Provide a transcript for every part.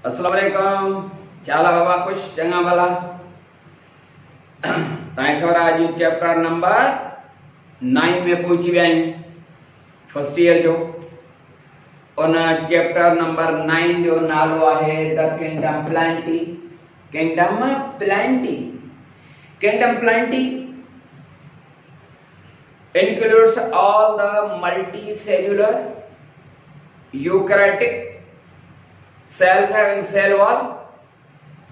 अस्सलाम वालेकुम। चाला बाबा कुछ चंगा भला तव्हांखे ख़बर आहे अॼु चैप्टर नंबर 9 में पहुची विया आहियूं फर्स्ट ईयर जो। उन चैप्टर नंबर 9 जो नालो आहे the kingdom Plantae. Kingdom Plantae kingdom Plantae includes all the multicellular eukaryotic cells having cell wall,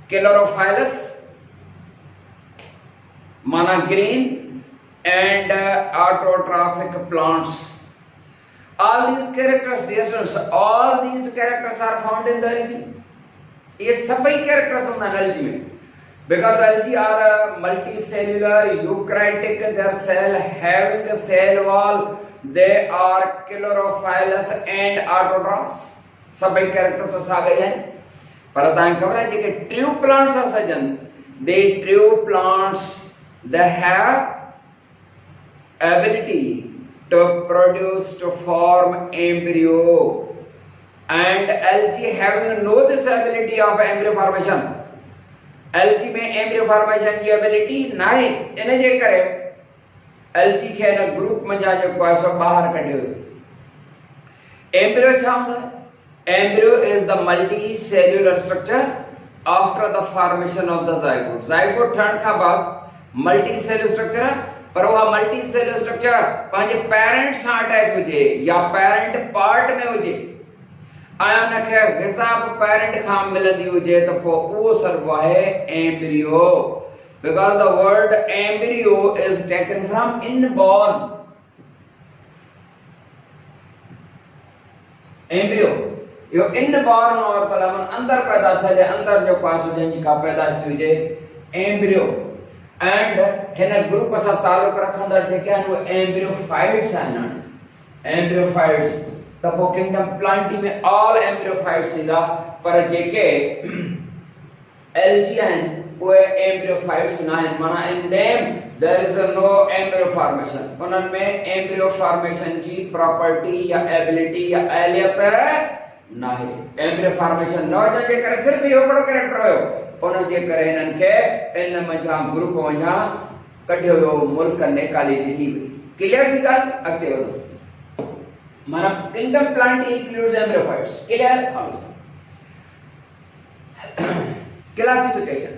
chlorophyllus, green, and autotrophic plants. All these characters, dear students, all these characters are found in the algae. ये सभी characters होंगे algae में, because algae are multicellular, eukaryotic. Their cell having a cell wall. They are chlorophyllus and autotrophs. सभी characters तो आ गए हैं। पर तव्हांखे ख़बर है जेके ट्रू प्लांट्स सजन they true plants they have ability to produce to form embryo and algae having no this ability of embryo formation. Algae में एम्ब्रियो फॉर्मेशन की एबिलिटी ना है, इन जे करे एल्गी खे न ग्रुप में जा जो को सो बाहर कढियो। एम्ब्रियो छा हूंदो है? Embryo is the multicellular structure after the formation of the zygote. Zygote ठहण खां बाद multicellular structure है, पर वो multicellular structure पंहिंजे पेरेंट सां अटैच हुजे या पेरेंट पार्ट में हुजे ऐं उनखे ग़िज़ा पेरेंट खां मिलंदी हुजे त पोइ उहो सॾिबो आहे embryo. Because the word embryo is taken from inborn. Embryo yo inborn और कलमन अंदर पैदा थे, अंदर जो पास जंजी का पैदाइश हुजे एम्ब्रियो एंड हिन ग्रुप सां ताल्लुक रखंदड़ जेके आहिनि उहे एम्ब्रियोफाइट्स आहिनि। एम्ब्रियोफाइट्स त पोइ किंगडम प्लांटी में ऑल एम्ब्रियोफाइट्स ईंदा, पर जेके एल्गी आहिनि उहे एम्ब्रियोफाइट्स न आहिनि। माना in them there is no embryo formation. उन्हनि में एम्ब्रियो फॉर्मेशन जी प्रॉपर्टी या एबिलिटी या एलियत नाही। एम्ब्रियो फॉर्मेशन न हुजण जे करे सिर्फ इहो हिकिड़ो कैरेक्टर हुयो, उन जे करे हिननि खे इन मंझां ग्रुप मंझां कढियो वियो, मुल्क निकाली ॾिनी वई। क्लियर थी ॻाल्हि? अॻिते वधो। माना kingdom Plantae includes embryophytes. Clear? Classification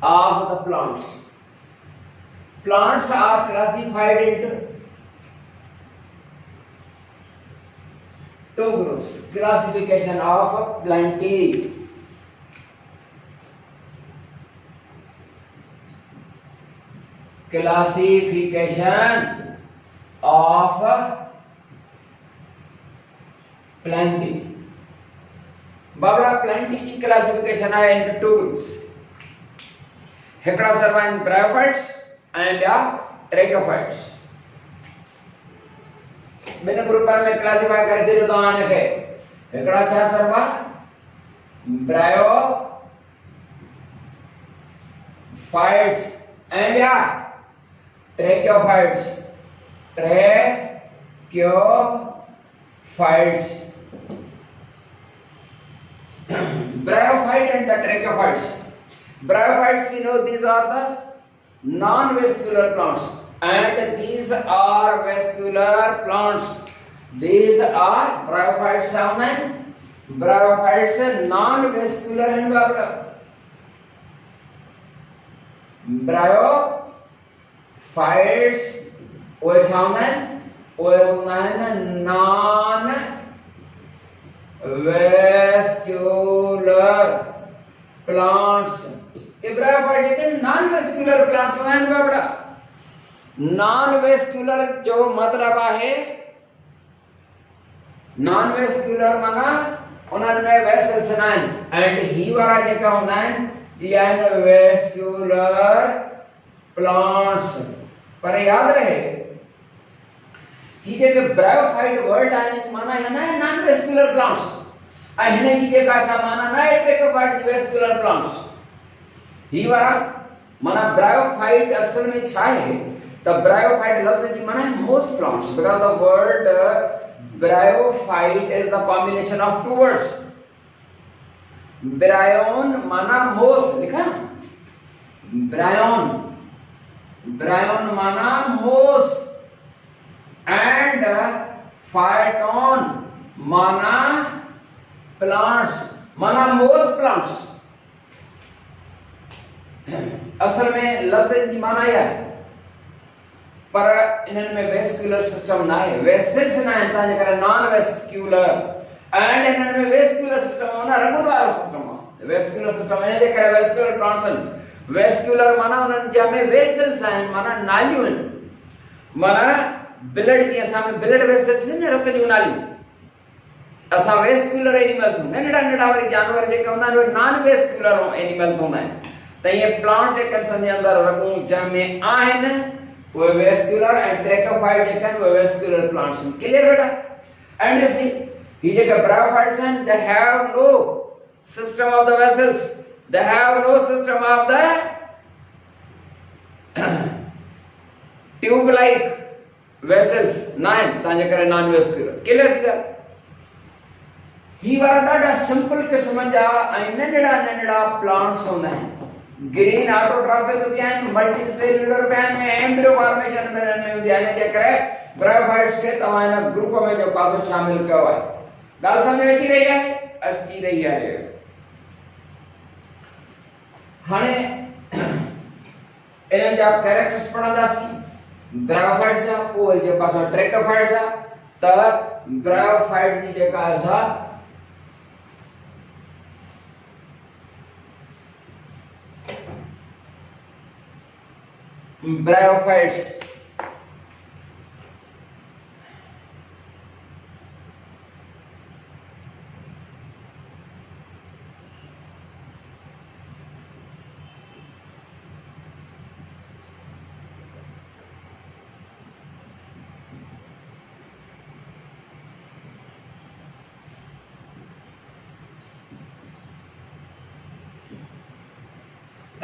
of the plants. Plants are classified into two groups. Classification of plenty. Classification of plenty. बाबड़ा plenty की classification है into two groups. हिकड़ा सर्वाइन ब्रायोफाइट्स and ट्रैकोफाइट्स। बिन ग्रुप में क्लासिफाई करे छॾियो तव्हां खे। हिकड़ा छा सर्वा ब्रायो फाइट्स ऐं ॿिया ट्रैकोफाइट्स। ट्रैकोफाइट्स bryophyte and the trachophytes. Bryophytes, we know these are the non-vascular plants and these are vascular plants. These are bryophytes and bryophytes non-vascular and bryophytes which are non-vascular plants. ये bryophyte non-vascular plants हैं Babra. non-vascular जो मतलब है non-vascular माना उन्हनि में vessels न आहिनि एंड ही वारा जेका हूंदा आहिनि ये आहिनि वेस्कुलर प्लांट्स। पर याद रहे ही जेके ब्रायोफाइट वर्ड आहिनि माना है ना नॉन वेस्कुलर प्लांट्स ऐं हिन जी जेका सा माना न आहे ट्रैकोफाइट वेस्कुलर प्लांट्स। ही वारा माना ब्रायोफाइट असल में छा है? The bryophyte लफ्ज़ जी माना है most plants because the word bryophyte is the combination of two words bryon माना मोस, लिखा ब्रायोन, ब्रायोन माना मोस, एंड फाइटोन माना प्लांट्स, माना मोस प्लांट्स। असल में लफ्ज़ जी माना यह है, पर इन्हनि में वेस्कुलर सिस्टम ना है, वेसल्स ना है, ताजे करे नॉन वेस्कुलर, एंड इन्हनि में वेस्कुलर सिस्टम होना रगुन वारो सिस्टम है। वेस्कुलर सिस्टम इन जे करे वेस्कुलर प्लांट्स आहिनि। वेस्कुलर माना उन्हनि जा में वेसल्स आहिनि, माना नालियूं आहिनि, माना ब्लड जी असां में ब्लड वेसल्स आहिनि, रत जूं नालियूं। असां वेस्कुलर एनिमल्स, नंढड़ा नंढड़ा वरी जानवर जेके हूंदा आहिनि उहे नॉन वेस्कुलर एनिमल्स हूंदा आहिनि। त ये प्लांट्स जेके असांजे अंदरि रगूं जंहिंमें आहिनि वो वेस्कुलर एंड ट्रैकोफाइट जेके आहिनि वो वेस्कुलर प्लांट्स आहिनि। क्लियर बेटा? एंड यू सी ही जेके ब्रायोफाइट्स आहिनि they have no system of the vessels, they have no system of the tube like vessels, नाइन तांजे करे नॉन वेस्कुलर। क्लियर थी ॻाल्हि? ही वारा ॾाढा सिंपल क़िस्म जा ऐं नंढड़ा नंढड़ा प्लांट्स हूंदा आहिनि। ग्रीन ऑटोट्रॉफिक भी आहिनि, मल्टी सेल्युलर भी आहिनि, एम्ब्रियो फॉर्मेशन में हूंदी आहे, जे करे ब्रायोफाइट्स खे तव्हां हिन ग्रुप में जो पासो शामिल कयो आहे। ॻाल्हि समझ में अची रही आहे? अची रही आहे। हाणे इन्हनि जा कैरेक्टर्स पढ़ंदासीं ब्रायोफाइट्स जा, पोइ जे पासो ट्रैकोफाइट्स जा। त ब्रायोफाइट जी जेका असां bryophytes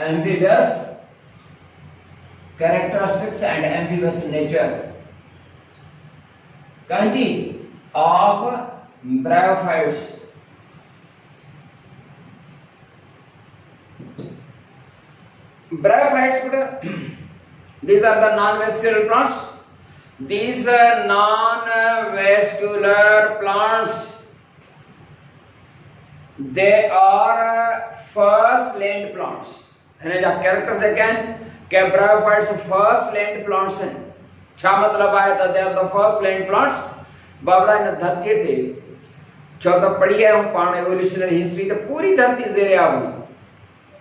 amphibious characteristics and amphibious nature, kind of bryophytes. Bryophytes, these are the non-vascular plants. These non-vascular plants, they are first land plants. हिन जा कैरेक्टर्स again के ब्रायोफाइट्स फर्स्ट लैंड प्लांट्स हैं। छा मतलब आहे त they are the first land plants. बाबड़ा इन धरती ते छो त पढ़ी है पाण एवोल्यूशनरी हिस्ट्री त पूरी धरती ज़ेरे आब हुई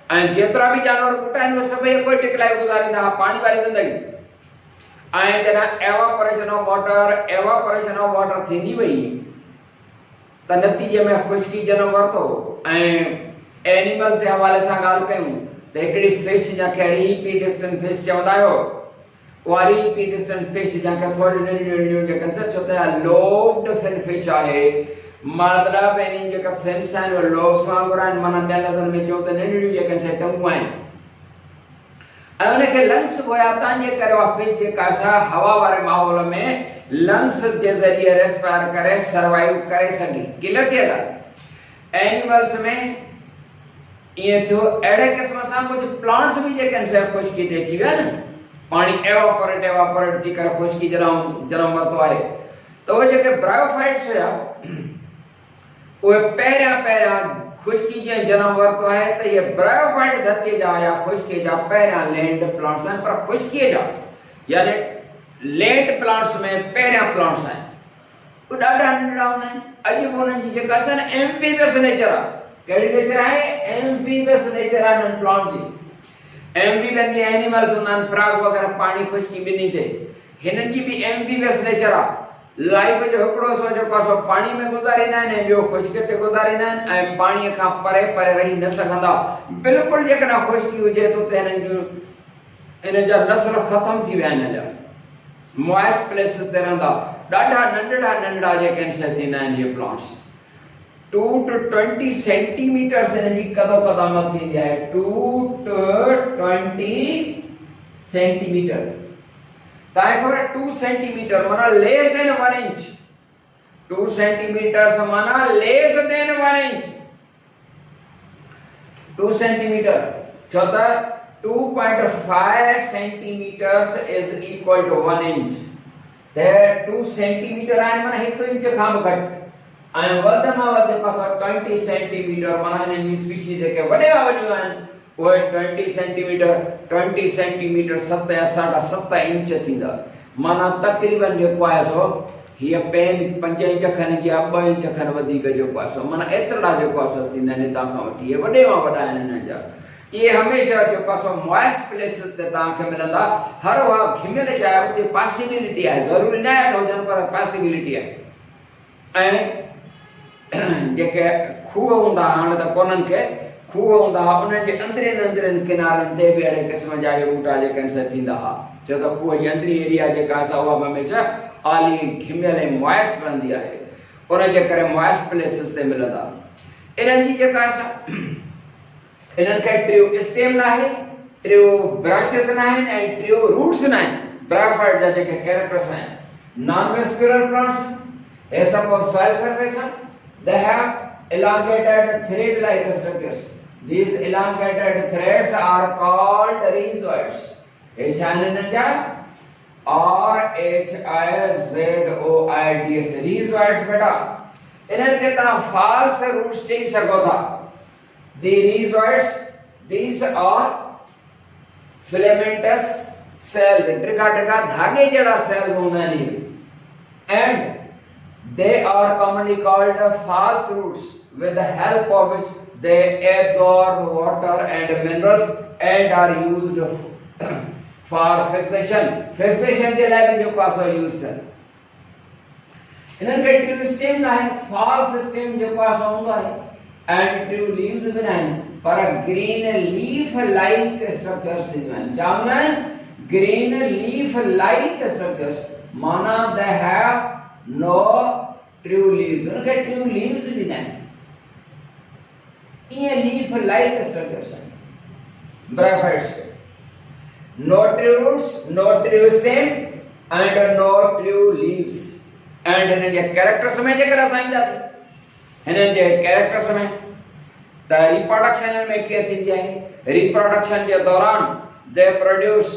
ऐं जेतिरा भी जानवर ॿूटा आहिनि उहे सभई एक्वाटिक लाइफ गुज़ारींदा हुआ, पाणी वारी ज़िंदगी। ऐं जॾहिं एवापोरेशन ऑफ वाटर थींदी वई त नतीजे में खुश्की जनम वरितो ऐं एनिमल्स जे हवाले सां ॻाल्हि कयूं त हिकिड़ी फिश जंहिंखे रीपीडिस्टेंट फिश चवंदा आहियो, उहा रीपीडिस्टेंट फिश जंहिंखे थोरी नंढियूं नंढियूं जेके छो त लोब्ड फिन फिश आहे, मतलब इन्हनि जेके फिन्स आहिनि उहे लोब्स वांगुरु आहिनि, माना ॿियनि लफ़्ज़नि में चऊं त नंढियूं जेके से टंगूं आहिनि ऐं उनखे लंग्स बि हुया, तंहिंजे करे उहा फिश जेका छा हवा वारे माहौल में लंग्स जे ज़रिए रेस्पायर करे सर्वाइव करे सघी। क्लियर थी ॻाल्हि? एनिमल्स में ये थियो अड़े किस्म सां कुछ प्लांट्स भी जेके से खुश्की ते अची विया न, पानी एवापोरेट थी करे खुश्की जनम वरितो आहे। त उहे जेके ब्रायोफाइट्स हुया उहे पहिरियां खुश्की जे जनम वरितो आहे त ये ब्रायोफाइट धरती जा या खुश्की जा पहिरियां लैंड प्लांट्स आहिनि, पर खुश्की जा यानी लैंड प्लांट्स में पहिरियां प्लांट्स आहिनि। उहे ॾाढा नंढड़ा हूंदा आहिनि। अॼु बि उन्हनि जी जेका आहे न एम्फीबियस नेचर आहे। कहिड़ी नेचर आहे? एम्फीबियस नेचर आहे उन्हनि प्लांट जी। एम्फीबियन जे एनिमल्स हूंदा आहिनि, फ्रॉग वग़ैरह पाणी खुश्की ॿिन्ही ते, हिननि जी बि एम्फीबियस नेचर आहे। लाइफ जो हिकिड़ो सो जेको आहे सो पाणी में गुज़ारींदा आहिनि ऐं ॿियो खुश्क ते गुज़ारींदा आहिनि ऐं पाणीअ खां परे परे रही न सघंदा। बिल्कुलु जेकॾहिं खुश्की हुजे त उते हिननि जा नस्ल ख़तम थी विया आहिनि, हिन जा मॉइस्ट प्लेसिस ते रहंदा। ॾाढा नंढड़ा नंढड़ा जेके थींदा आहिनि इहे प्लांट्स। 2 to 20 सेंटीमीटर हिन जी क़दामत थींदी आहे। 2 to 20 सेंटीमीटर। तव्हांखे ख़बर 2 सेंटीमीटर माना लेस देन 1 इंच। 2 सेंटीमीटर माना लेस देन 1 इंच। 2 सेंटीमीटर छो त 2.5 centimetres is equal to 1 inch ते 2 सेंटीमीटर आहिनि माना 1 इंच खां बि घटि ऐं वध मां वध जेको 20 सेंटीमीटर माना हिन स्पीशीज जेके वॾे में वॾियूं आहिनि उहे 20 सेंटीमीटर 7 या 7.5 इंच थींदा माना तक़रीबन जेको आहे सो हीअ पेन 5 इंच खनि जी 2 इंच खनि वधीक जेको आहे सो माना एतिरा जेको आहे सो थींदा आहिनि हितां खां वठी इहे वॾे मां वॾा आहिनि हिननि जा ये हमेशा जेको आहे सो मॉइस्ट प्लेसेस ते तव्हांखे मिलंदा हर उहा घिमियल जाइ उते पॉसिबिलिटी आहे ज़रूरी न आहे त हुजनि पर पॉसिबिलिटी आहे ऐं जेके खूह हूंदा हाणे त कोन्हनि खे खूह हूंदा हुआ उन्हनि जे अंदरनि किनारनि ते बि अहिड़े क़िस्म जा इहे ॿूटा जेके आहिनि से थींदा हुआ छो त खूह जी अंदरी एरिया जेका आहे उहा बि हमेशह आली घिमियल ऐं मॉइस्ट रहंदी आहे उनजे करे मॉइस्ट प्लेसेस ते मिलंदा इन्हनि जी जेका आहे इन्हनि खे टियों स्टेम न आहे टियों ब्रांचेस न आहिनि ऐं टियों रूट्स न आहिनि ब्रायोफाइट जा जेके कैरेक्टर्स आहिनि नॉन वेस्कुलर प्लांट्स हे suppose soil surface they have elongated thread like structures these elongated threads are called rhizoids HINNJA or HIZOIDS rhizoids बेटा इन्हनि खे तव्हां false roots चई सघो था the rhizoids these are filamentous cells Digha धागे जहिड़ा cells हूंदा आहिनि and they are commonly called false roots with the help of which they absorb water and minerals and are used for fixation के लिए भी जो कासो यूज है इन्हें ट्रू स्टेम ना है false stem जो कासो होगा है and true leaves भी ना है पर green leaf like structures हैं जामुन green leaf like structures माना they have no true leaves उनके true leaves भी ना है ये leaf like structures हैं bryophytes no true roots no true stem and no true leaves and इन्हें जे characters में जेकर असाइन जाते इन्हें जे characters में त reproduction में क्या थी जाए reproduction के दौरान they produce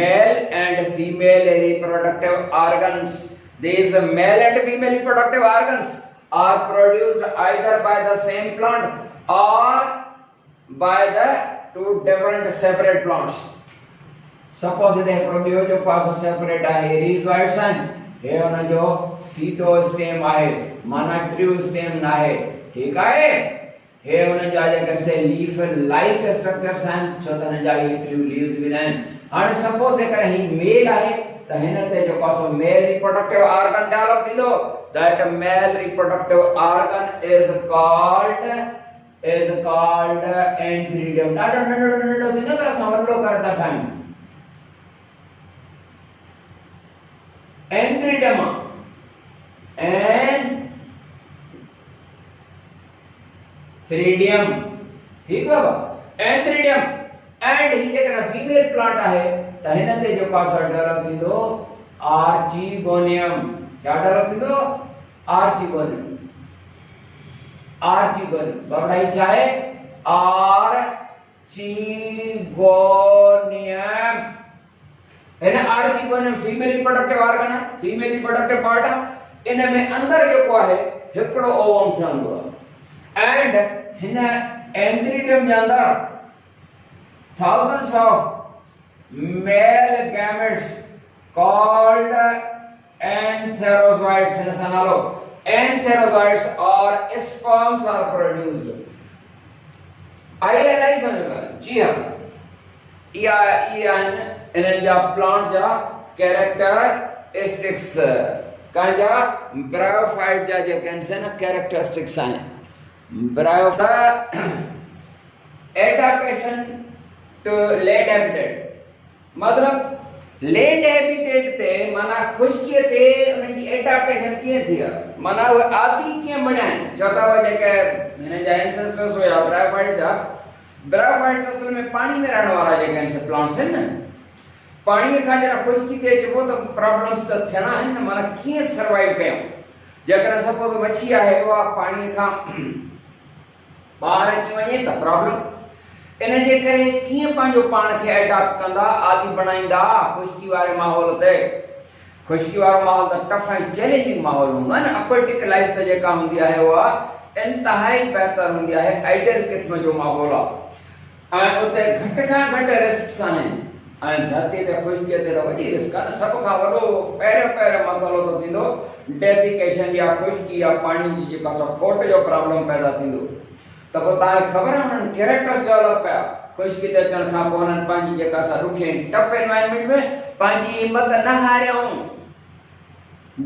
male and female reproductive organs these male and female reproductive organs are produced either by the same plant or by the two different separate plants suppose they produce जो पास separate है rhizoids हैं ये उन जो cytostem है माना true stem ना है ठीक है ये उन जो आजे से leaf like structures हैं छोटा न जाए true leaves भी नहीं और suppose ये करे ही male है तो हिन ते जो पास male reproductive organ develop थींदो that male reproductive organ is called antheridium ॾाढो नंढो थींदो पर असां वॾो करता ठाहियूं antheridium ठीक है antheridium and ही जेका फीमेल प्लांट आहे त हिन ते जो पास डेवलप थींदो आर्चिगोनियम क्या डेवलप थींदो आर्चिगोनियम बड़ाई चाहे आर्चिगोनियम इन आर्चिगोनियम फीमेल रिप्रोडक्टिव ऑर्गन है फीमेल रिप्रोडक्टिव पार्ट है इन में अंदर जो है हिकड़ो ओवम थंदो एंड हिन एंथ्रीडियम जे अंदर thousands of male gametes called antherozoids in sanalo antherozoids or sperms are produced INI समझो जी हां या इन जा प्लांट्स जा कैरेक्टरिस्टिक्स काजा ब्रायोफाइट जा जे कैंसन कैरेक्टरिस्टिक्स हैं bryophyte adaptation to land habitat मतलब लैंड हैबिटेट ते माना खुशकी ते उनकी एडाप्टेशन किए थी माना वो आदि किए बणिया चौथा वो जेके मैंने जा एंसेस्टर्स हुआ ब्रायोफाइट्स असल में पानी में रहने वाला जेके आहिनि प्लांट्स हैं न पानी खां जरा खुशकी ते चबो तो प्रॉब्लम्स त थियणा आहिनि न माना कीअं सर्वाइव कयूं जेकर सपोज मच्छी आहे उहा पानी खां ॿाहिरि अची वञे त प्रॉब्लम इन जे करे कीअं पंहिंजो पाण खे एडॉप्ट कंदा, आदि बणाईंदा खुश्की वारे माहौल ते। खुश्की वारो माहौल त टफ ऐं चैलेंजिंग माहौल हूंदो आहे न। अक्वेटिक लाइफ त जेका हूंदी आहे उहा इंतहाई बहितर हूंदी आहे, आइडियल क़िस्म जो माहौल आहे ऐं उते घटि खां घटि रिस्क्स आहिनि। ऐं धरती ते खुश्कीअ ते त वॾी रिस्क आहे न। सभ खां वॾो पहिरियों मसइलो त थींदो डेसिकेशन या खुश्की या पाणी जी जेका खोट जो प्रॉब्लम पैदा थींदो। त पोइ तव्हांखे ख़बर आहे हुननि कैरेक्टर्स डेवलप कया खुश्की ते अचण खां पोइ। हुननि पंहिंजी जेका ॾुखी टफ एनवायरमेंट में पंहिंजी हिमत न हारियऊं।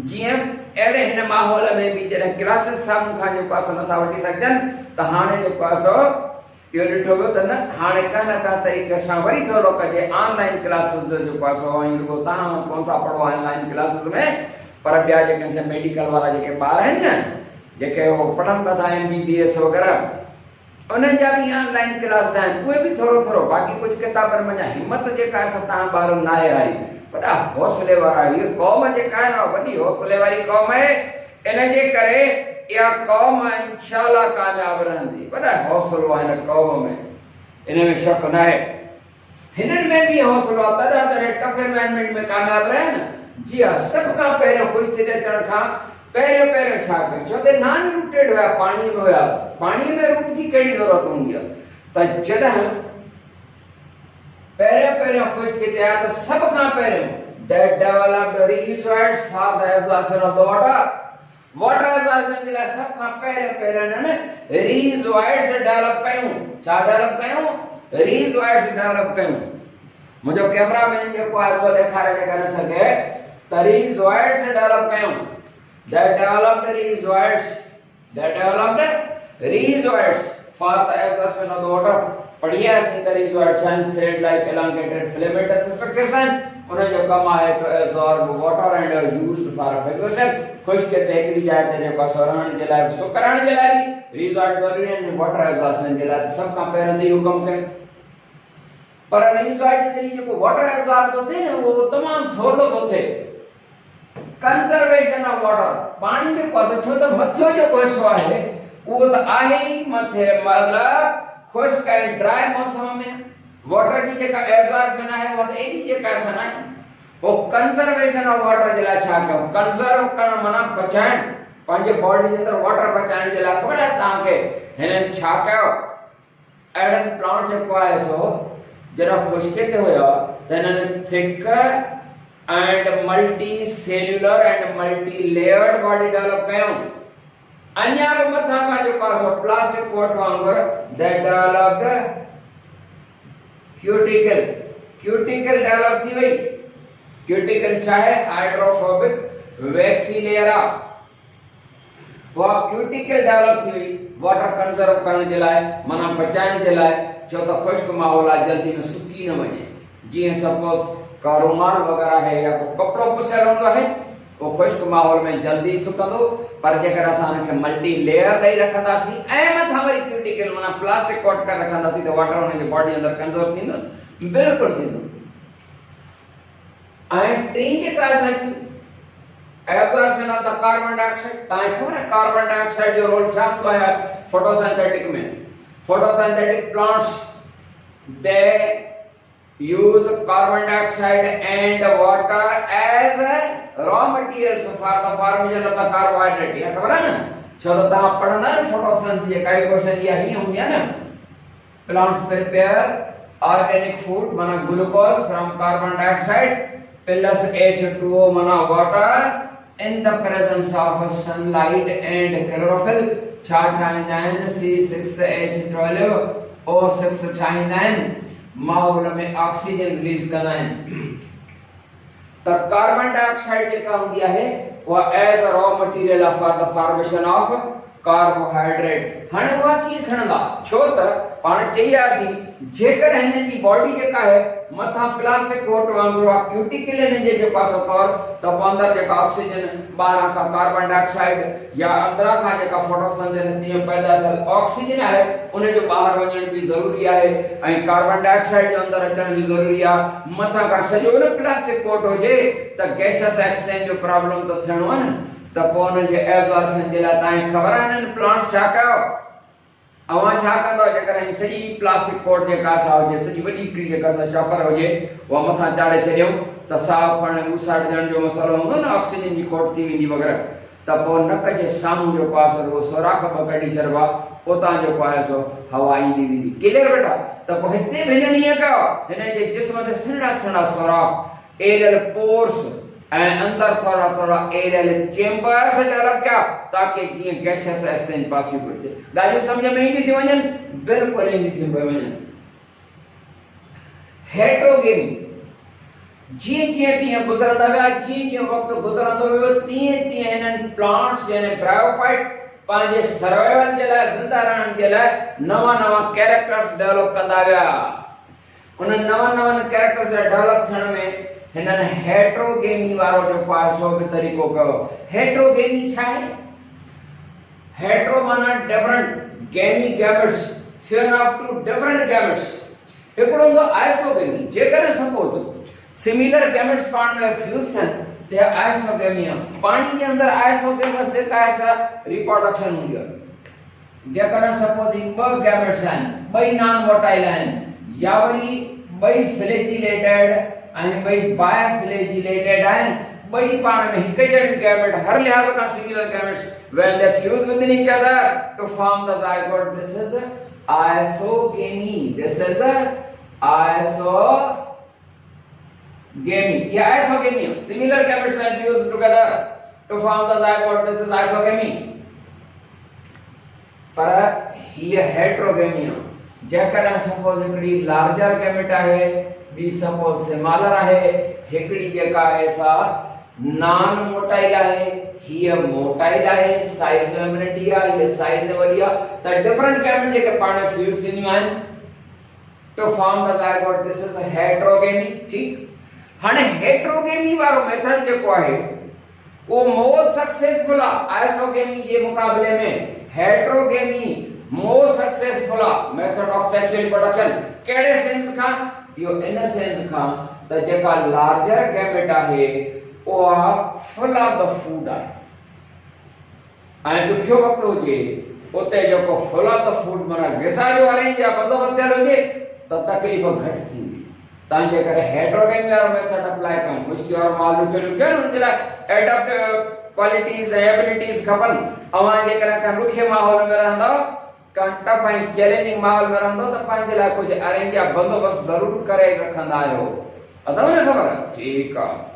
जीअं अहिड़े हिन माहौल में बि जॾहिं क्लासिस साम्हूं खां जेको आहे नथा वठी सघजनि त हाणे जेको आहे इहो ॾिठो वियो त न हाणे का न का तरीक़े सां वरी थोरो कजे ऑनलाइन क्लासिस जो जेको आहे रुगो तव्हां कोन था पढ़ो ऑनलाइन क्लासिस में, पर ॿिया जेके मेडिकल वारा जेके ॿार आहिनि न, जेके उहो पढ़नि था MBBS वग़ैरह, उन्हनि जा बि ऑनलाइन क्लास आहिनि, उहे बि थोरो थोरो। बाक़ी कुझु किताबनि में हिमत जेका आहे तव्हां ॿार न आहे हारी, वॾा हौसले वारा। हीअ क़ौम जेका आहे न वॾी हौसले वारी क़ौम आहे। इन जे करे इहा क़ौम इंशाअल्लाह कामयाब रहंदी। वॾा हौसलो आहे हिन क़ौम में, इन में शक न आहे। हिननि में बि हौसलो आहे, तॾहिं तॾहिं टफ एनवायरमेंट में कामयाब रहे न। जी हा, सभ खां पहिरियों खुश्की ते अचण खां पहिरियों छा कयो, छो त नॉन रूटेड हुया, पाणी में हुया। पाणी में रूट जी कहिड़ी ज़रूरत हूंदी आहे? त जॾहिं पहिरियों खुश्की ते आया त सभ खां पहिरियों that developed reservoirs for the absorption of the water. Water absorption जे लाइ सभ खां पहिरियों हिननि रिजर्वायर्स डेवलप कयूं। छा डेवलप कयूं? रिजर्वायर्स डेवलप कयूं। मुंहिंजो कैमरामैन जेको आहे सो ॾेखारे जे करे सघे त रिजर्वायर्स डेवलप कयूं। that developed reservoirs for the absorption of the water. पढ़ियासीं त रिजर्वायर आहिनि thread like elongated filamentous structures आहिनि। उन जो कम आहे to absorb water and used for fixation. खुश्क ते हिकड़ी जाइ ते जेको रहण जे लाइ सुकरण जे लाइ बि रिजर्वायर ज़रूरी आहिनि। वाटर एब्जॉर्प्शन जे लाइ सभ खां पहिरियों त इहो कमु कयो। पर रिजर्वायर जे ज़रिए जेको वाटर एब्जॉर्ब थो थिए न उहो तमामु थोरो थो थिए। कंजर्वेशन ऑफ वाटर, पाणी जेको आहे छो त मथियो जेको हिसो आहे उहो त आहे ई मथे, मतिलबु खुश्क ऐं ड्राई मौसम में वाटर जी जेका एब्जॉर्प्शन आहे उहा त एॾी जेका असां आहे। पोइ कंजर्वेशन ऑफ वाटर जे लाइ छा कयूं? कंजर्व करणु माना बचाइण, पंहिंजे बॉडी जे अंदरि वाटर बचाइण जे लाइ। ख़बर आहे तव्हांखे हिननि छा कयो? एडन प्लांट जेको आहे सो जॾहिं खुश्की ते हुयो त हिननि thick and multi cellular and multi layered body develop कयूं। अञा बि मथां खां जेको आहे सो प्लास्टिक कोट वांगुरु दैट डेवलप्ड क्यूटिकल डेवलप थी वई। क्यूटिकल छा है? हाइड्रोफोबिक वैक्सी लेयर आहे। उहा क्यूटिकल डेवलप थी वई वाटर कंजर्व करण जे लाइ, माना बचाइण जे लाइ। छो त खुश्क माहौल आहे, जल्दी में सुकी न वञे। जीअं सपोज का रुमाल वग़ैरह है या को कपिड़ो पुसियल हूंदो आहे वो खुश्क माहौल में जल्दी सुकंदो। पर जेकर असां हुनखे मल्टी लेयर ॾेई रखंदासीं ऐं मथां वरी क्यूटिकल माना प्लास्टिक कोट करे रखंदासीं त वाटर हुनजी बॉडी अंदरि कंजर्व थींदो, बिल्कुलु थींदो। ऐं टी जेका असांजी absorption of the carbon dioxide. तव्हांखे ख़बर आहे कार्बन डाइऑक्साइड जो रोल छा हूंदो आहे फोटोसिंथेटिक में? Photosynthetic plants they use carbon dioxide and water as raw materials for the formation of the carbohydrate. ये खबर है ना? छो तो तव्हां पढ़ंदा न फोटोसिंथेसिस ये काई क्वेश्चन इहा ही हूंदी आहे न। प्लांट्स prepare organic food माना glucose from carbon dioxide plus H2O माना water in the presence of sunlight and chlorophyll. छा ठाहींदा आहिनि? C6H12 O6 ठाहींदा आहिनि। माहौल में ऑक्सीजन रिलीज कंदा आहिनि। त कार्बन डाइऑक्साइड जेका हूंदी आहे उहा as a raw material for the formation of carbohydrate. हाणे उहा कीअं खणंदा? छो त पाण चई रहियासीं जेकर हिननि जी बॉडी जेका आहे मथां प्लास्टिक कोट वांगुरु आहे, क्यूटिकल हिननि जे जेको आहे कवर, त पोइ अंदरि जेका ऑक्सीजन ॿाहिरां खां कार्बन डाइऑक्साइड या अंदरां खां जेका फोटोसिंथेसिस में पैदा थियल ऑक्सीजन आहे उनजो ॿाहिरि वञण बि ज़रूरी आहे ऐं कार्बन डाइऑक्साइड जो अंदरि अचण बि ज़रूरी आहे। मथां खां सॼो न प्लास्टिक कोट हुजे त गैसियस एक्सचेंज जो प्रॉब्लम त थियणो आहे न। त पोइ हुनजे एब्जॉर्प्शन जे लाइ तव्हांखे ख़बर आहे हिननि प्लांट्स छा कयो? अवां छा कंदो जेकर सॼी प्लास्टिक कोट जेका सा हुजे सॼी वॾी हिकिड़ी जेका सा शॉपर हुजे उहा मथां चाढ़े छॾियूं त साफ़ पाणी ॿूसाइण ॾियण जो मसइलो हूंदो न ऑक्सीजन जी खोट थी वेंदी वग़ैरह त पोइ नक जे साम्हूं जेको आहे सो सोराख़ ॿ कढी छॾिबा उतां जेको आहे सो हवा ईंदी वेंदी क्लियर बेटा त पोइ हिते बि हिननि ईअं कयो हिन जे जिस्म ते सुहिणा सुहिणा सोराख़ एरियल पोर्स ऐं अंदर थोड़ा थोड़ा एरियल चेंबर्स डेवलप किया ताकि जीअं गैसियस एक्सचेंज पॉसिबल थिए ॻाल्हियूं सम्झ में ईंदी थी वञनि बिल्कुलु ईंदी थी वञनि हेट्रोगेनी जीअं जीअं ॾींहं गुज़रंदा विया जीअं जीअं वक़्तु गुज़रंदो वियो तीअं तीअं हिननि प्लांट्स यानी ब्रायोफाइट पंहिंजे सर्वाइवल जे लाइ ज़िंदा रहण जे लाइ नवां नवां कैरेक्टर्स डेवलप कंदा विया उन्हनि नवां कैरेक्टर्स डेवलप थियण में हिननि हेट्रोगेनी वारो जेको आहे सो बि तरीक़ो कयो हेट्रोगेनी छा आहे हेट्रो माना डिफरेंट गेनी गैमेट्स थियन ऑफ टू डिफरेंट गैमेट्स हिकिड़ो हूंदो आइसोगेनी जेकर सपोज सिमिलर गैमेट्स पाण में फ्यूज थियनि त आइसोगेनी आहे पाणी जे अंदरि आइसोगेमस जेका आहे सा रिप्रोडक्शन हूंदी आहे जेकर सपोज ॿ गैमेट्स आहिनि ॿई नॉन मोटाइल आहिनि या वरी ॿई फ्लैजिलेटेड ऐं ॿई बायफ्लैजिलेटेड आहिनि ॿई पाण में हिकु जहिड़ी गैमेट हर लिहाज़ खां similar gametes when they fuse within each other to form the zygote this is isogamy this is isogamy yeah isogamy similar gametes when fused together to form the zygote this is isogamy पर ये हेट्रोगेमी जेकर suppose हिकड़ी larger gamete आहे B suppose smaller आहे हिकड़ी जेका आहे सा नॉन मोटाइल आहे हिय मोटाइल आहे साइज में नंढी आहे ये साइज में वॾी आहे त डिफरेंट गैमेट जेके पाण फ्यूज थींदियूं आहिनि to form the zygote this is heterogamy ठीक हाणे हेट्रोगेमी वारो मेथड जेको आहे वो मोर सक्सेसफुल आहे आइसोगेमी जे मुकाबले में हेट्रोगेमी मोर सक्सेसफुल आहे मेथड ऑफ सेक्सुअल रिप्रोडक्शन केड़े सेंस खां यो इन सेंस खां त जेका लार्जर गैमेट आहे उहा फुल ऑफ द फूड आहे ऐं ॾुखियो वक़्तु हुजे उते जेको फुल ऑफ द फूड माना ग़िज़ा जो अरेंज या बंदोबस्तु थियल हुजे त तकलीफ़ घटि थींदी तव्हां जेकर हेट्रोगेमी वारो मेथड अप्लाई कयो मुश्किल वारो माल ॾुखियो ॾुखियो हुन जे लाइ एडप्ट क्वालिटीज़ ऐं एबिलिटीज़ खपनि अवां जेकर का ॾुखे माहौल में रहंदव का टफ ऐं चैलेंजिंग माहौल में रहंदव त पंहिंजे लाइ कुझु अरेंज या बंदोबस्तु ज़रूरु करे रखंदा आहियो अथव न ख़बर ठीकु आहे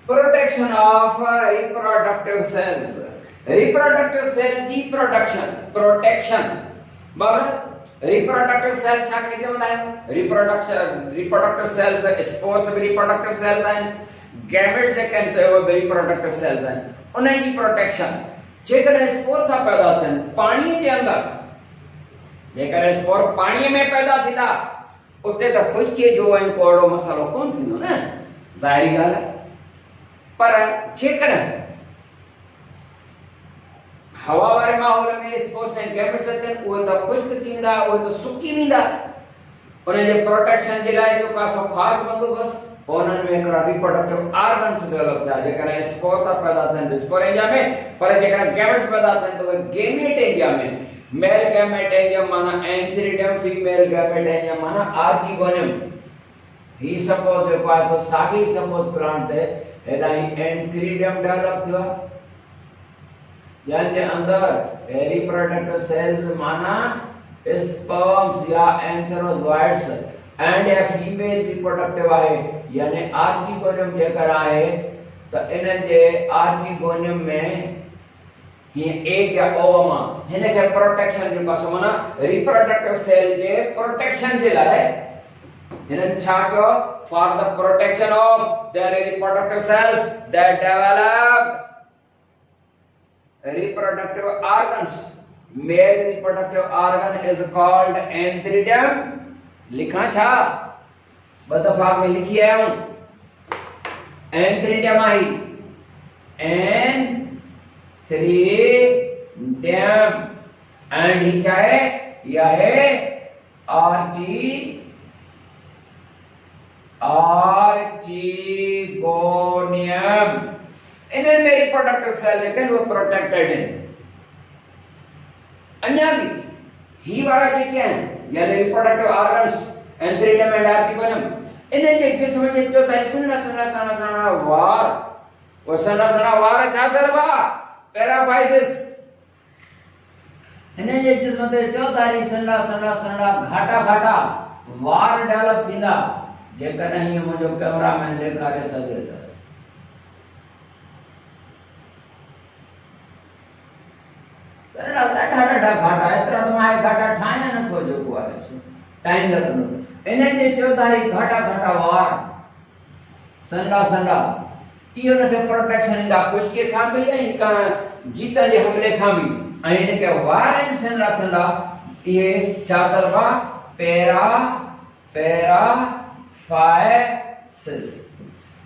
Protection of reproductive cells. Reproductive cell ji protection. Baba reproductive cells छा के चवंदा आहियो? reproductive cells spores भी reproductive cells आहिनि. gametes जेके आहिनि उहे भी reproductive cells आहिनि. उन्हनि जी protection. जेकर स्पोर था पैदा थियनि पाणीअ जे अंदरि जेकर स्पोर पाणीअ में पैदा थींदा उते त खुश्कीअ जो ऐं कोड़ो मसालो कोन थींदो न ज़ाहिरी ॻाल्हि आहे पर जेकर हवा वारे माहौल में स्पोर्स ऐं गैमेट्स अचनि उहे त खुश्क थींदा उहे त सुकी वेंदा उन जे प्रोटेक्शन जे लाइ जेको आहे सो ख़ासि बंदोबस्तु उन्हनि में हिकिड़ा रिप्रोडक्टिव ऑर्गन्स डेवलप थिया जेकर स्पोर था पैदा थियनि स्पोरेंजिया में पर जेकर गैमेट्स पैदा थियनि त उहे गेमेटेरिया में मेल गैमेटेरियम माना एंथ्रीडियम फीमेल गैमेटेरियम माना आर्किगोनियम ही सपोज जेको आहे सो साॻी सपोज प्लांट ते एडाई एंथ्रीडियम डेवलप थियो यानी अंदर रिप्रोडक्टिव सेल्स माना स्पर्म्स या एंथेरोजोइड्स एंड या फीमेल रिप्रोडक्टिव आहे यानी आर्किगोनियम जेकर आहे त इन जे आर्किगोनियम में ये एग या ओवम हिन के प्रोटेक्शन जो का माना रिप्रोडक्टिव सेल जे प्रोटेक्शन जे लाइ हिननि छा कयो for the protection of their reproductive cells that develop reproductive organs male reproductive organ is called antheridium लिखा छा ॿ दफ़ा में लिखी आयो antheridium आई antheridium and ही क्या है यह है आर्चिगोनियम इन्हें में रिप्रोडक्टिव सेल जेके वो प्रोटेक्टेड हैं अञा भी ही वारा जेके आहिनि यानी रिप्रोडक्टिव ऑर्गन्स एंथ्रीडम एंड आर्टिकुलम इन जे जिस्म जे चौधारी सन्हा सन्हा सन्हा सन्हा वार वो सन्हा सन्हा वार छा सरबा पैराफाइसिस इन जे जिस्म ते चौधारी सन्हा सन्हा सन्हा घाटा घाटा वार डेवलप थींदा जेकॾहिं हीअं मुंहिंजो कैमरामैन ॾेखारे सघे त सरड़ा ॾाढा ॾाढा घाटा एतिरा त मां घाटा ठाहियां नथो जेको आहे टाइम लॻंदो इन जे चौधारी घाटा घाटा वार सन्हा सन्हा इहो हुनखे प्रोटेक्शन ईंदा खुशकीअ खां बि ऐं जीतनि जे हमले खां बि ऐं जेके वार आहिनि सन्हा सन्हा इहे छा सरबा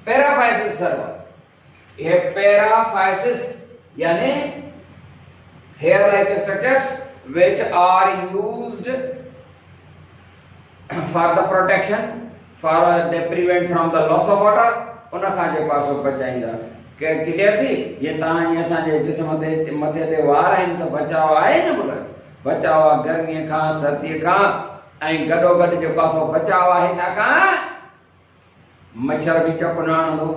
पैराफाइसिस सरबा ये पैराफाइसिस यानी hair like structures which are used for the protection for they prevent from the loss of water उन खां जे पासो बचाईंदा के क्लियर थी ये तहां असांजे जिस्म ते मथे ते वार आहिनि त बचाव आहे न पुट बचाव आहे गर्मीअ खां सर्दीअ खां ऐं गॾो गॾु जो पासो बचाव आहे छाकाणि मच्छर बि चप न हणंदो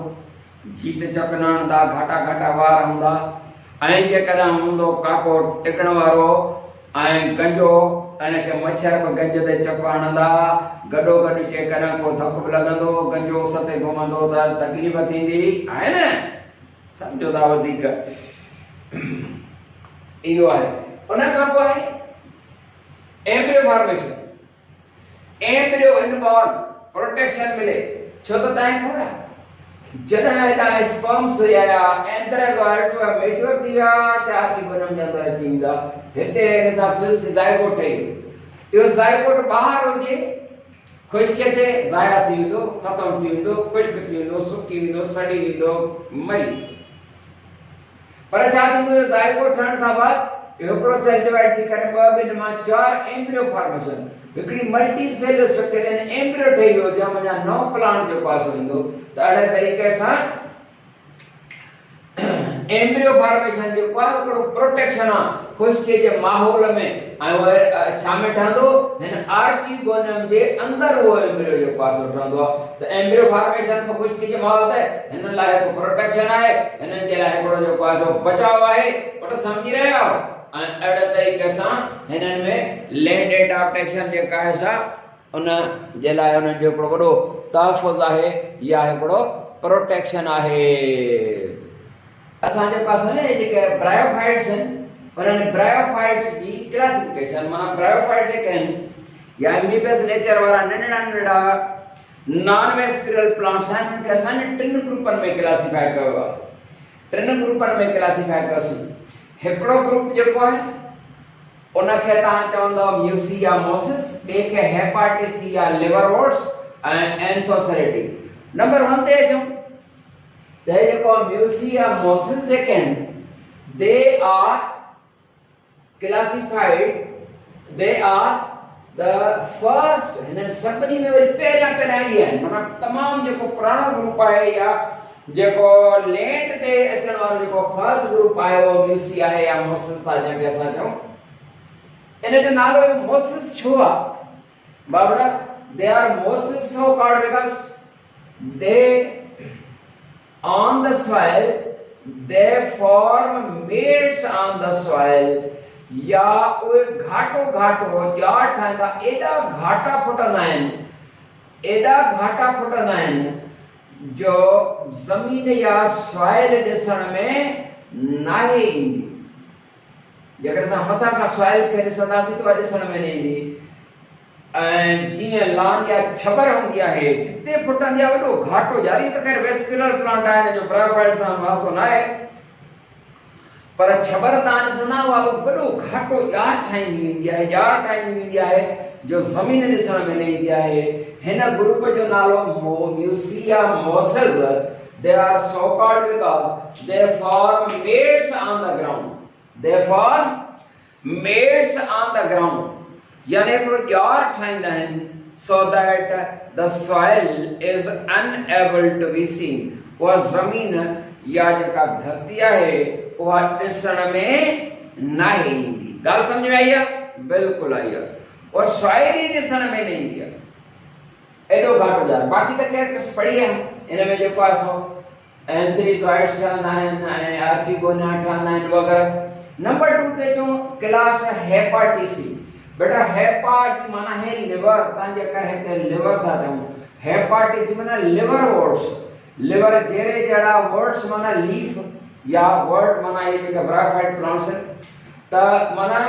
जीत चप न हणंदा घाटा घाटा वार हूंदा ऐं जेकॾहिं हूंदो काको टिकण वारो ऐं गंजो इनखे मच्छर बि गंज ते चप हणंदा गॾो गॾु जेकॾहिं को धक बि लॻंदो गंजो उस ते घुमंदो त तकलीफ़ थींदी आहे न सम्झो था वधीक इहो आहे उन खां पोइ आहे embryo formation embryo inborn protection मिले छो त तव्हांखे ख़बर आहे जॾहिं हेॾा स्पर्म्स या एंथ्रेज़ोइड्स मैच्योर थी विया चार ॾींहं ॿ जे अंदरि अची वेंदा हिते हिन सां फिस ज़ाइगोट ठही वियो इहो ज़ाइगोट ॿाहिरि हुजे खुशकीअ ते ज़ाया थी वेंदो ख़तमु थी वेंदो खुश्क थी वेंदो सुकी वेंदो सड़ी वेंदो मरी पर छा थींदो ज़ाइगोट ठहण खां बाद हिकिड़ो सेल डिवाइड थी करे ॿ ॿिनि मां चार एम्ब्रियो फॉर्मेशन हिकिड़ी मल्टी सेल स्ट्रक्चर यानी एम्ब्रियो ठही वियो जंहिं मञा नओं प्लांट जो पासो ईंदो त अहिड़े तरीक़े सां एम्ब्रियो फॉर्मेशन जेको आहे हिकिड़ो प्रोटेक्शन आहे खुशकीअ जे माहौल में ऐं उहो छा में ठहंदो हिन आर्किगोनियम जे अंदरि उहो एम्ब्रियो जो पासो ठहंदो आहे त एम्ब्रियो फॉर्मेशन में खुशकीअ जे माहौल ते हिन लाइ हिकु प्रोटेक्शन आहे हिननि जे लाइ हिकिड़ो जेको आहे सो बचाव आहे पुट सम्झी रहिया आहियो ऐं अहिड़े तरीक़े सां हिननि में लैंड एडाप्टेशन जेका आहे सा उन जे लाइ उन्हनि जो हिकिड़ो वॾो तहफ़ुज़ आहे या हिकिड़ो प्रोटेक्शन आहे असांजे पास ने जेके ब्रायोफाइट्स आहिनि उन्हनि ब्रायोफाइट्स जी क्लासिफिकेशन माना ब्रायोफाइट जेके आहिनि या एम्बीबियस नेचर वारा नंढड़ा नंढड़ा नॉन वेस्कुलर प्लांट्स आहिनि के असांजे टिनि ग्रुपनि में क्लासिफाई कयो आहे टिनि ग्रुपनि में क्लासिफाई कयोसीं हिकिड़ो ग्रुप जेको आहे उनखे तव्हां चवंदव म्यूसिया मोसिस ॿिए खे हेपाटिसिया लिवरवोर्ट्स ऐं एंथोसेरेटी नंबर 1 ते अचूं त जेको म्यूसिया मोसिस जेके आहिनि they are classified they are the first हिन सभिनी में वरी पहिरियां ई आहिनि माना तमामु जेको पुराणो ग्रुप आहे या जेको लैंड ते अचण वारो जेको फर्स्ट ग्रुप आहे उहो म्यूसिया आहे या मोसिस था जंहिंखे असां चऊं इन जो नालो मोसिस छो आहे बाबरा they are mosses so called because they on the soil they form meads on the soil या उहे घाटो घाटो या ठाहींदा एॾा घाटा फुटंदा आहिनि जो ज़मीन या सॉइल ॾिसण में नाहे ईंदी जेकर असां मथां खां सॉइल खे ॾिसंदासीं त ॾिसण में न ईंदी ऐं जीअं लान या छबर हूंदी आहे जिते फुटंदी आहे वॾो घाटो जारी त ख़ैर वेस्कुलर प्लांट आहे जो ब्रायोफाइट सां वास्तो न आहे पर छबर तव्हां ॾिसंदा उहा वॾो घाटो ॼार ठाहींदी वेंदी आहे जो ज़मीन ॾिसण में न ईंदी आहे हिन ग्रुप जो नालो म्यूसिया मोसिस they are so called because they form meads on the ground यानी हिकिड़ो ॼार ठाहींदा आहिनि so that the soil is unable to be seen उहा ज़मीन या जेका धरती आहे उहा ॾिसण में नाहे ईंदी गाल समझ में आई है? बिल्कुल आई है। और शायरी ॾिसण में न ईंदी आहे, एॾो घाटो जार। बाक़ी त कैरेक्टर्स पढ़ी आहे इन में जेको आहे सो एंथनी जॉयसन आहिनि ऐं आर्चिगोना ठहंदा आहिनि वग़ैरह। नंबर 2 ते जो क्लास हेपाटिसी। बेटा हेपा जी माना है लिवर, तव्हांजे करे हिते लिवर था चऊं। हेपाटिसी माना लिवर वर्ड्स, लिवर जहिड़े जहिड़ा वर्ड्स माना लीफ या वर्ड माना ये जेके ब्रायोफाइट प्लांट्स त माना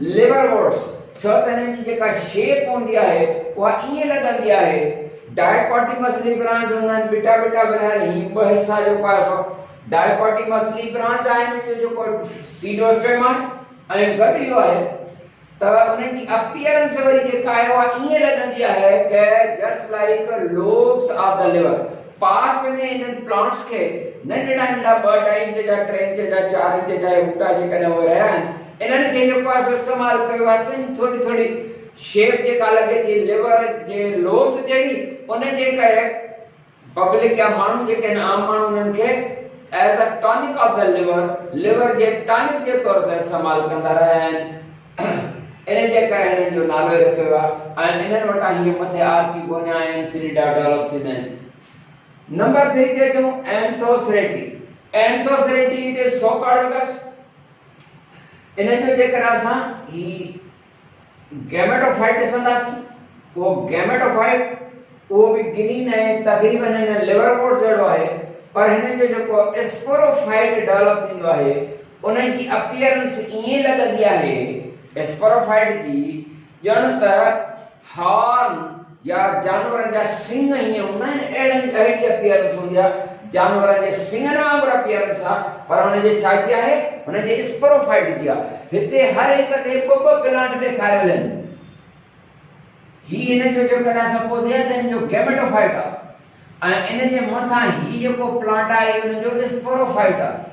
लिवर वर्ड्स। छो त हिननि जी जेका शेप हूंदी आहे उहा ईअं लॻंदी आहे, डायकोटिमस ब्रांच हूंदा आहिनि, बिटा बिटा विरहायल, ही ॿ हिसा जेको आहे सो डायकोटिमस ब्रांच आहे, हिन जो जेको सीडोस्टेम आहे ऐं गॾु इहो आहे त उन जी अपीयरेंस वरी जेका आहे उहा ईअं लॻंदी आहे कि just like lobes of the liver. Past में इन्हनि प्लांट्स खे नंढड़ा नंढड़ा 2-2 इंच जा 3 इंच जा 4 इंच जा बूटा जेकॾहिं उहे रहिया आहिनि, इन्हनि खे जेको आहे सो इस्तेमालु कयो आहे त थोरी थोरी शेप जेका लॻे थी लिवर जे लोब्स जहिड़ी, उन जे करे पब्लिक या माण्हू जेके आहिनि आम माण्हू उन्हनि खे as a tonic of the liver, liver जे टॉनिक जे तौर ते इस्तेमालु कंदा रहिया आहिनि। इन जे करे हिननि जो नालो रखियो आहे ऐं इन्हनि वटां हीअ मथे आर्किगोना एंथ्रीडा डेवलप थींदा आहिनि। नंबर 3 ते जो Anthocerotae. Anthocerotae it is so called because इन जो जेकर असां ही गैमेटोफाइट ॾिसंदासीं, वो गैमेटोफाइट वो भी ग्रीन है, तकरीबन इन लिवर कोड जहिड़ो आहे, पर हिन जो जेको स्पोरोफाइट डेवलप थींदो आहे उन जी अपीयरेंस ईअं लॻंदी आहे स्पोरोफाइट जी ॼण त हॉर्न या जानवरनि जा सिंग हीअं हूंदा आहिनि, अहिड़ी अपीयरेंस हूंदी आहे, जानवरनि जे सिंगनि वांगुरु अपीयरेंस आहे, पर हुन जे छा जी आहे, हुन जे स्पोरोफाइट जी आहे। हिते हर हिक ते ॿ प्लांट ॾेखारियल आहिनि। ही हिन जो जेको आहे सपोज है त हिन जो गैमेटोफाइट आहे ऐं इन जे मथां ही जेको प्लांट आहे हुन जो स्पोरोफाइट आहे।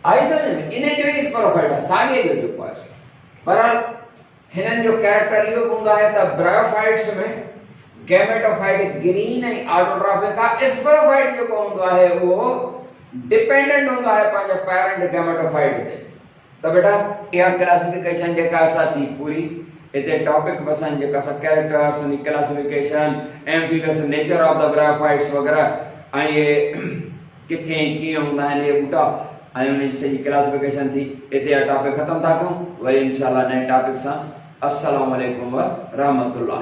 आई समझ में? इन जो ही स्पोरोफाइट आहे, साॻे जो जेको आहे। बहरहाल हिननि जो कैरेक्टर इहो हूंदो आहे त ब्रायोफाइट्स में गैमेटोफाइट ग्रीन ऐं ऑटोट्रॉफिक आहे, स्पोरोफाइट जेको हूंदो आहे उहो डिपेंडेंट हूंदो आहे पंहिंजे पेरेंट गैमेटोफाइट ते। त बेटा इहा क्लासिफिकेशन जेका असां थी पूरी, इते टॉपिक बसन जेका सा कैरेक्टर्स उन classification amphibious nature of the bryophytes वगैरह ऐं ये किथे कीअं हूंदा आहिनि ये बूटा ऐं उन जी सॼी क्लासिफिकेशन थी। इते टॉपिक ख़त्म था कयूं, वरी इंशाल्लाह नए टॉपिक सां। अस्सलाम वालेकुम व रहमतुल्लाह।